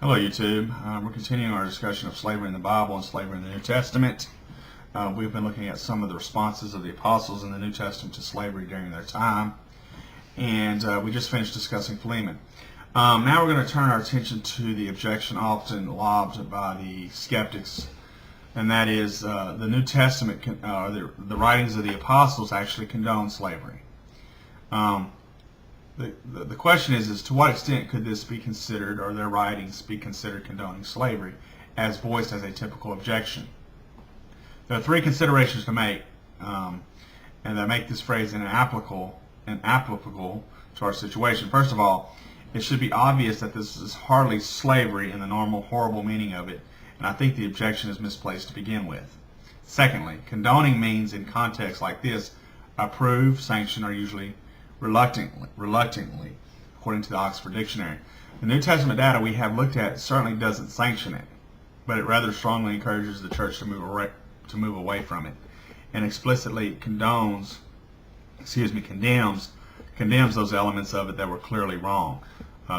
Hello YouTube. We're continuing our discussion of slavery in the Bible and slavery in the New Testament. We've been looking at some of the responses of the apostles in the New Testament to slavery during their time. And we just finished discussing Philemon. Now we're going to turn our attention to the objection often lobbed by the skeptics, and that is the New Testament, the writings of the apostles actually condone slavery. The question is to what extent could this be considered, or their writings be considered condoning slavery, as voiced as a typical objection? There are three considerations to make, and that make this phrase inapplicable to our situation. First of all, it should be obvious that this is hardly slavery in the normal horrible meaning of it, and I think the objection is misplaced to begin with. Secondly, condoning means in contexts like this, approve, sanction, or usually reluctantly, according to the Oxford Dictionary. The New Testament data we have looked at certainly doesn't sanction it, but it rather strongly encourages the church to move away from it, and explicitly condemns those elements of it that were clearly wrong: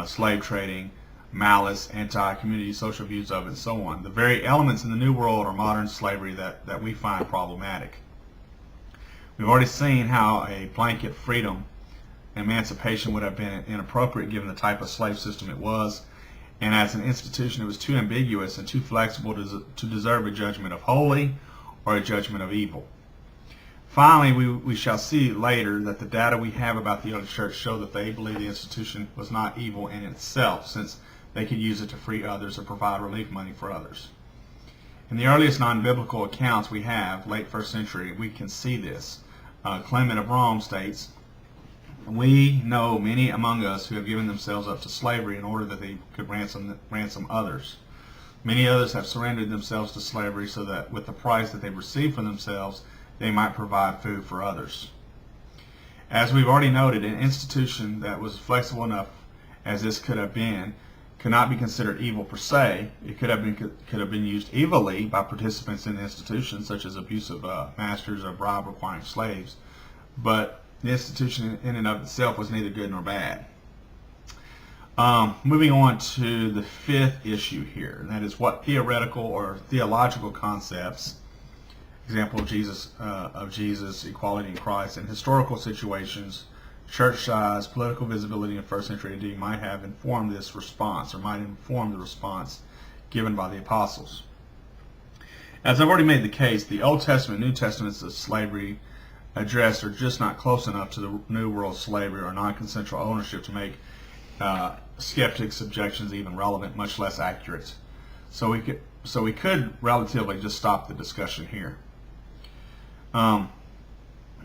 slave trading, malice, anti-community social views of it, and so on. The very elements in the New World or modern slavery that we find problematic. We've already seen how a blanket freedom emancipation would have been inappropriate given the type of slave system it was, and as an institution it was too ambiguous and too flexible to deserve a judgment of holy or a judgment of evil. Finally, we shall see later that the data we have about the early church show that they believed the institution was not evil in itself, since they could use it to free others or provide relief money for others. In the earliest non-biblical accounts we have, late 1st century, we can see this. Clement of Rome states, "We know many among us who have given themselves up to slavery in order that they could ransom others. Many others have surrendered themselves to slavery so that with the price that they received for themselves, they might provide food for others." As we've already noted, an institution that was flexible enough as this could have been could not be considered evil per se. It could have been used evilly by participants in the institution, such as abusive masters or bribe requiring slaves, but the institution in and of itself was neither good nor bad. Moving on to the fifth issue here, and that is what theoretical or theological concepts, example of Jesus, equality in Christ, and historical situations, church size, political visibility in first century AD might have informed this response, or might inform the response given by the apostles. As I've already made the case, the Old Testament and New Testaments of slavery addressed are just not close enough to the New World slavery or non-consensual ownership to make skeptics' objections even relevant, much less accurate. So we could relatively just stop the discussion here.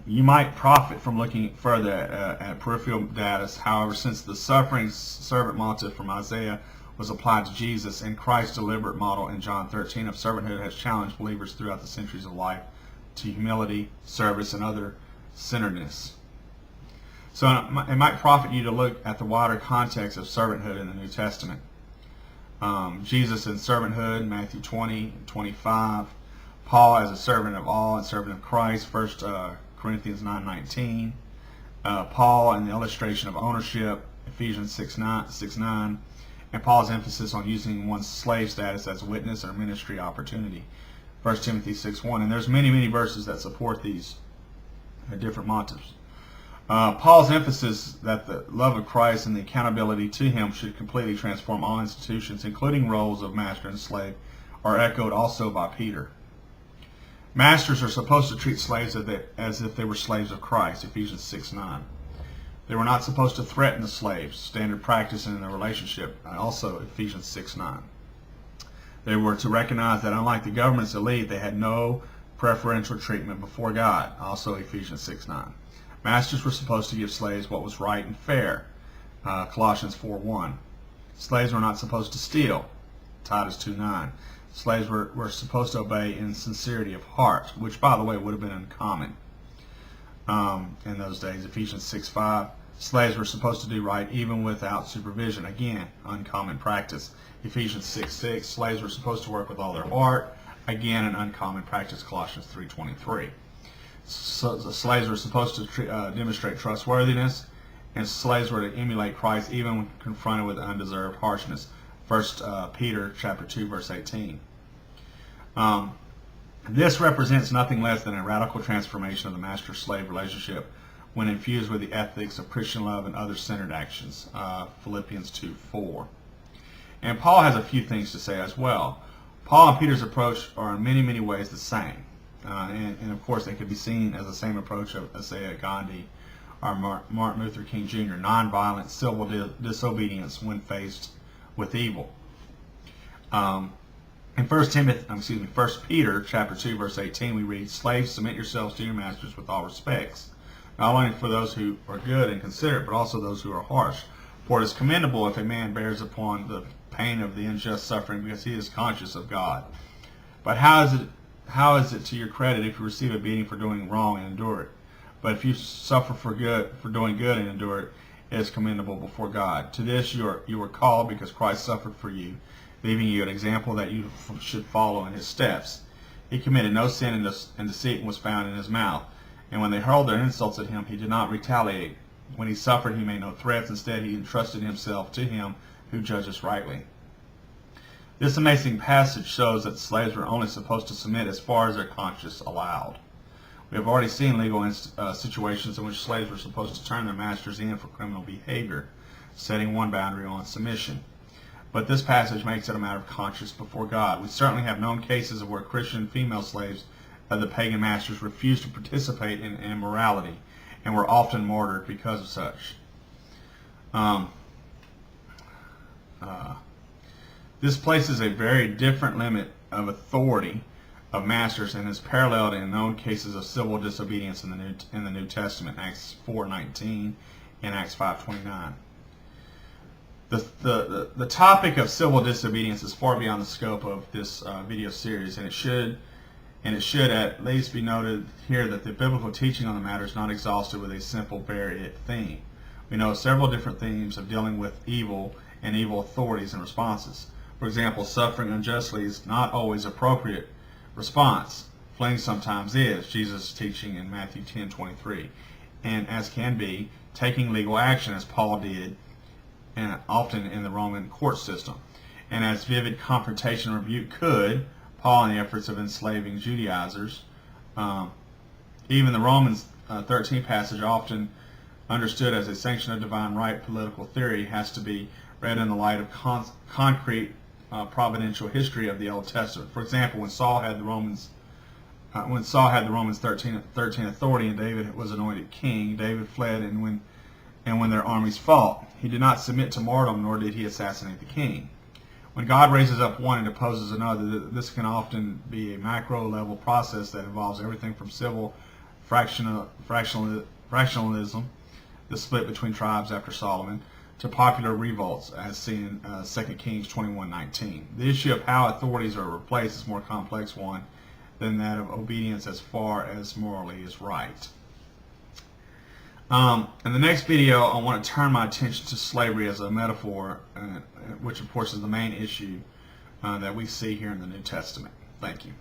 You might profit from looking further at peripheral data. However, since the suffering servant motif from Isaiah was applied to Jesus, and Christ's deliberate model in John 13 of servanthood has challenged believers throughout the centuries of life to humility, service, and other centeredness. So it might profit you to look at the wider context of servanthood in the New Testament. Jesus in servanthood, Matthew 20:25. Paul as a servant of all and servant of Christ, 1 Corinthians 9:19. Paul and the illustration of ownership, Ephesians 6:9. And Paul's emphasis on using one's slave status as a witness or ministry opportunity, 1 Timothy 6:1. And there's many verses that support these different motives. Paul's emphasis that the love of Christ and the accountability to him should completely transform all institutions, including roles of master and slave, are echoed also by Peter. Masters are supposed to treat slaves as if they were slaves of Christ, Ephesians 6:9. They were not supposed to threaten the slaves, standard practice in their relationship, also Ephesians 6:9. They were to recognize that unlike the government's elite, they had no preferential treatment before God, also Ephesians 6:9. Masters were supposed to give slaves what was right and fair, Colossians 4:1. Slaves were not supposed to steal, Titus 2:9. Slaves were supposed to obey in sincerity of heart, which, by the way, would have been uncommon in those days, Ephesians 6:5. Slaves were supposed to do right even without supervision, again, uncommon practice, Ephesians 6:6. Slaves were supposed to work with all their heart, again, an uncommon practice, Colossians 3:23. So the slaves were supposed to demonstrate trustworthiness, and slaves were to emulate Christ even when confronted with undeserved harshness, 1 Peter chapter 2, verse 18. This represents nothing less than a radical transformation of the master-slave relationship when infused with the ethics of Christian love and other-centered actions, Philippians 2:4. And Paul has a few things to say as well. Paul and Peter's approach are in many, many ways the same. And of course, they could be seen as the same approach of Isaiah, Gandhi, or Martin Luther King Jr., nonviolent civil disobedience when faced with evil. In 1 Peter chapter 2, verse 18, we read, "Slaves, submit yourselves to your masters with all respects, not only for those who are good and considerate, but also those who are harsh. For it is commendable if a man bears upon the pain of the unjust suffering because he is conscious of God. But how is it to your credit if you receive a beating for doing wrong and endure it? But if you suffer for doing good and endure it, it is commendable before God. To this you are called because Christ suffered for you, leaving you an example that you should follow in his steps. He committed no sin, and deceit was found in his mouth. And when they hurled their insults at him, he did not retaliate. When he suffered, he made no threats. Instead, he entrusted himself to him who judges rightly." This amazing passage shows that slaves were only supposed to submit as far as their conscience allowed. We have already seen legal situations in which slaves were supposed to turn their masters in for criminal behavior, setting one boundary on submission. But this passage makes it a matter of conscience before God. We certainly have known cases of where Christian female slaves of the pagan masters refused to participate in immorality and were often martyred because of such. This places a very different limit of authority of masters and is paralleled in known cases of civil disobedience in the New Testament, Acts 4:19 and Acts 5:29. The topic of civil disobedience is far beyond the scope of this video series, and it should at least be noted here that the biblical teaching on the matter is not exhausted with a simple varied theme. We know several different themes of dealing with evil and evil authorities and responses. For example, suffering unjustly is not always appropriate response. Fleeing sometimes is, Jesus' teaching in Matthew 10:23, and as can be, taking legal action as Paul did, and often in the Roman court system. And as vivid confrontation and rebuke could, Paul in the efforts of enslaving Judaizers. Even the Romans 13 passage, often understood as a sanction of divine right political theory, has to be read in the light of concrete providential history of the Old Testament. For example, when Saul had the Romans 13 authority and David was anointed king, David fled, and when their armies fought, he did not submit to martyrdom, nor did he assassinate the king. When God raises up one and opposes another, this can often be a macro-level process that involves everything from civil fractionalism, the split between tribes after Solomon, to popular revolts, as seen in 2 Kings 21:19. The issue of how authorities are replaced is a more complex one than that of obedience as far as morally is right. In the next video, I want to turn my attention to slavery as a metaphor, which of course is the main issue that we see here in the New Testament. Thank you.